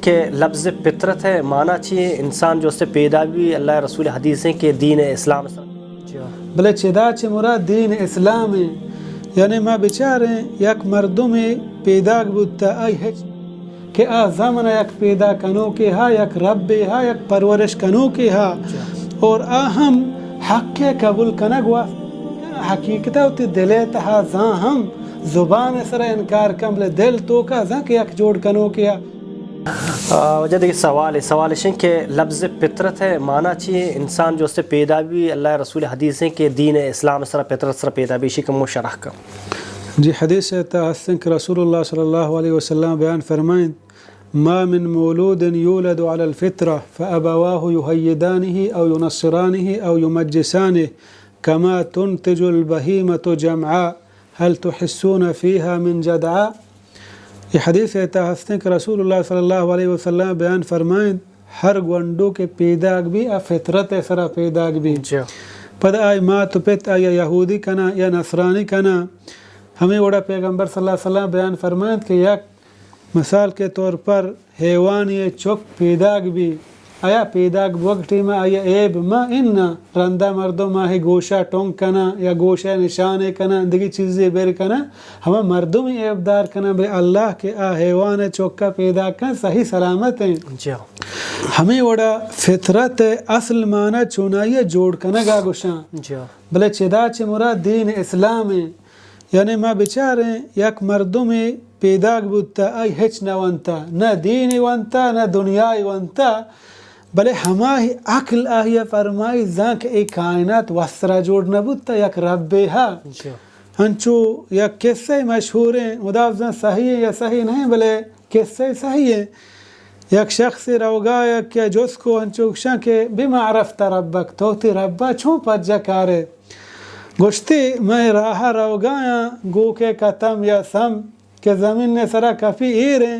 کہ لفظ فطرت ہے مانا چاہیے انسان جو سے پیدا بھی اللہ رسول حدیث ہیں کہ دین اسلام بلے چدا چه مراد دین اسلام یعنی ما بچاریں یک مردم پیدا بودتا ای هیچ که آ زمن یک پیدا کنو که ها یک رب ها یک پرورش کنو که ها اور آ هم حق قبول کنگ و حقیقتا ہوتی دلیت ها زان هم زبان سر انکار کم بلے دل تو کا زان که یک جوڑ کنو که ها وجہ دیکھیں سوال ہے کہ لفظ فطرت ہے مانا چاہیے انسان جو سے پیدا بھی اللہ رسول حدیث ہیں کہ دین اسلام سر فطرت سر پیدا بھی اسی کا مشرح کا جی حدیث ہے حسن کہ رسول اللہ صلی اللہ علیہ وسلم بیان فرمائیں ما من مولود يولد على الفطرة فأبواه يهيدانه أو ينصرانه أو يمجسانه كما تنتج البهيمة جمعاء هل تحسون فيها من جدعاء. یہ حدیث ہے ہستے کہ رسول اللہ صلی اللہ علیہ وسلم بیان فرمائیں ہر گونڈو کے پیداگ بھی فطرت سرا پیداگ بھی پد آئی ما تو پت آیا یہودی کنا یا نصرانی کنا ہمیں وڑا پیغمبر صلی اللہ علیہ وسلم بیان فرمائیں کہ یک مثال کے طور پر حیوان یہ چک پیداگ بھی آیا پیداگ وقتی ما آیا عیب ما اننا رندہ مردو ماہی گوشہ ٹونگ کنا یا گوشہ نشانے کنا دیگی چیزیں بیر کنا ہمیں مردوں میں عیب دار کنا بے اللہ کے حیوان چوکا پیدا کن صحیح سلامت ہیں ہمیں وڑا فطرت اصل معنی چونائیے جوڑ کنا گا گوشاں بلے چدا چے مراد دین اسلام ہے یعنی ما بچاریں یک مردوں میں پیداگ بودتا ای ہچ نہ ونتا نہ دین ونتا نہ دنیا ونتا بلے ہماہی عقل آہیا فرمائی زانک ایک کائنات وسرا جوڑ نبوتا یک رب ہا ہنچو یک قصے مشہور ہیں مدافزن صحیح ہے یا صحیح نہیں بلے قصے صحیح ہے یک شخص روگا یک جس کو ہنچو شاں کہ بما عرفت ربک توتی ربا چون پجا کارے گوشتی میں راہ روگایا گو کے کتم یا سم کہ زمین نے سرا کفی ایریں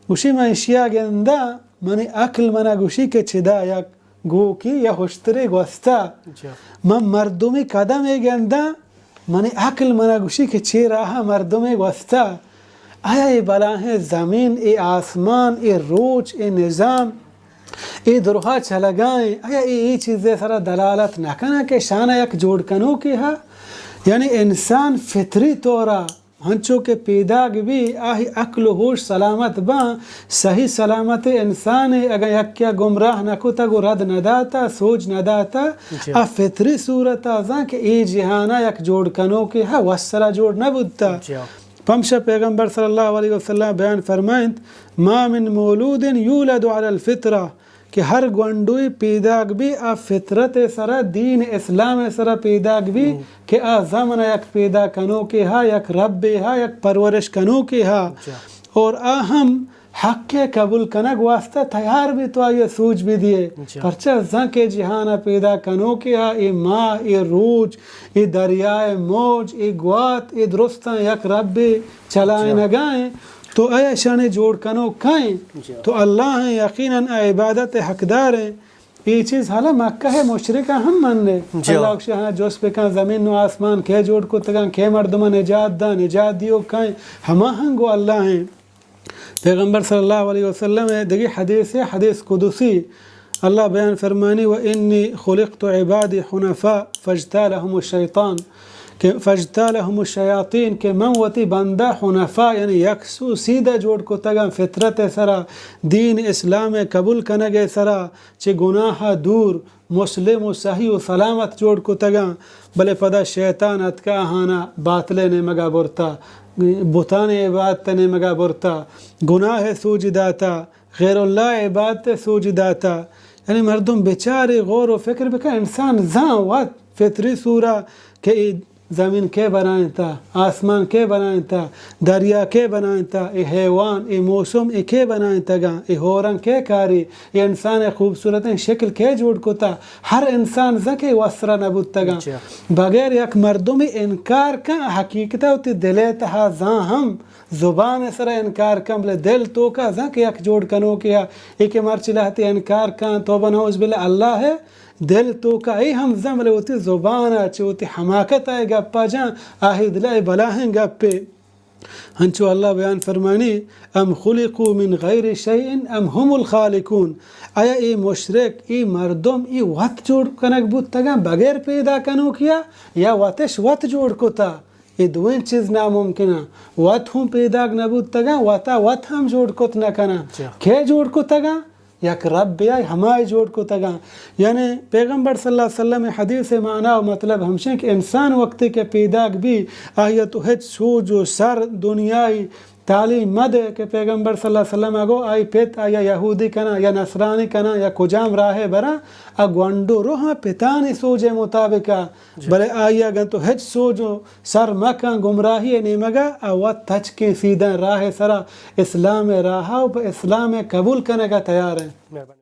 گوشی میں اشیاء گندہ منی عقل منا گوشی کے چدا یک گو کی یا ہوشترے گوستا من مردمی قدم گندہ منی عقل منا گوشی کے چی راہ مردمی گوستا آیا ای بلاہیں زمین ای آسمان ای روچ ای نظام ای دروہا چلگائیں آیا ای چیزیں سارا دلالت نکنا کہ شانہ یک جوڑ کنو کی ہے یعنی انسان فطری طورا ہنچو کے پیداگ بھی آہی عقل و ہوش سلامت با صحیح سلامت انسان اگر یک کیا گمراہ نکو تا گو رد نداتا سوچ نداتا فطری صورتا زن کہ ای جہانا یک جوڑ کنو کی ہے وسرا جوڑ نبودتا پمشا پیغمبر صلی اللہ علیہ وسلم بیان فرمائیں ما من مولود یولد علی الفطرہ کہ ہر گونڈوی پیداگ بھی فطرت سرا دین اسلام سرا پیداگ بھی کہ زمن یک پیدا کنو کے ہا یک رب ہا یک پرورش کنو کے ہا اور ہم حق قبول کنگ واسطہ تیار بھی تو آئیے سوچ بھی دیے پرچہ زن کے جہانا پیدا کنو کے ہا ای ماہ ای روج ای دریائے موج ای گوات ای درستان یک رب چلائیں نگائیں تو اے شانے جوڑ کنو کائیں تو اللہ ہیں یقیناً عبادت حقدار ہیں یہ چیز حالا مکہ ہے مشرکہ ہم من لے اللہ شاہ جوس پہ کہاں زمین و آسمان کھے جوڑ کو تگاں کھے مردمہ نجات دا نجات دیو کائیں ہما ہنگو اللہ ہیں پیغمبر صلی اللہ علیہ وسلم دیگی حدیث ہے حدیث قدسی اللہ بیان فرمانی وَإِنِّي خُلِقْتُ عِبَادِ حُنَفَاءَ فَاجْتَالَهُمُ الشَّيْطَانِ کہ فجتالہم الشیاطین کہ منوتی بندہ حنفاء یعنی یکسو سیدھا جوڑ کو تگا فطرت سرا دین اسلام قبول کنگے سرا چھ گناہ دور مسلم و صحیح و سلامت جوڑ کو تگا بلے پدا شیطان اتکا آہانا باطلے نے مگا برتا بتان عبادت نے مگا برتا گناہ سوج داتا غیر اللہ عبادت سوج داتا یعنی مردم بیچارے غور و فکر بکا انسان زان وقت فطری سورہ کہ زمین کے بنائیں تا آسمان کے بنائیں تا دریا کے بنائیں تا ای حیوان ای موسم ای کے بنائیں تا گا ای ہورن کے کاری ای انسان خوبصورت شکل کے جوڑ کو تا ہر انسان زکے وسرا نبود تا گا بغیر یک مردمی انکار کا حقیقتا ہوتی دلیتا ہا زان ہم زبان سر انکار کم بلے دل تو کا زکے یک جوڑ کنو کیا ایک مرچی لہتی انکار کان توبہ نعوذ باللہ اللہ ہے دل تو کا ای ہم زملے ہوتی زبانا چھ ہوتی حماقت آئے گپا جان آہی دلائی بلاہیں گپے ہنچو اللہ بیان فرمانی ام خلقوا من غیر شیء ام هم الخالقون آیا ای مشرک ای مردم ای وقت جوڑ کنک بود تگا بغیر پیدا کنو کیا یا واتش وقت جوڑ کتا یہ دوین چیز ناممکنہ وقت ہم پیدا نبود تگا واتا وقت ہم جوڑ کت نکنا کہ جوڑ کتگا یک رب بیائی ہمائی جوڑ کو تگا یعنی پیغمبر صلی اللہ علیہ وسلم حدیث معنی و مطلب ہمشہ کہ انسان وقتی کے پیداک بھی آیتو ہچ سوج و سر دنیای تعلیم مد کہ پیغمبر صلی اللہ علیہ وسلم اگو آئی پیت آیا یہودی کنا یا نصرانی کنا یا کجام راہ برا اگوانڈو روحا پیتانی سوجے مطابقہ بلے آیا گن تو ہچ سوجو سر مکان گمراہی نیمگا اوات تچ کے سیدھا راہ سرا اسلام راہا و اسلام قبول کرنے کا تیار ہے.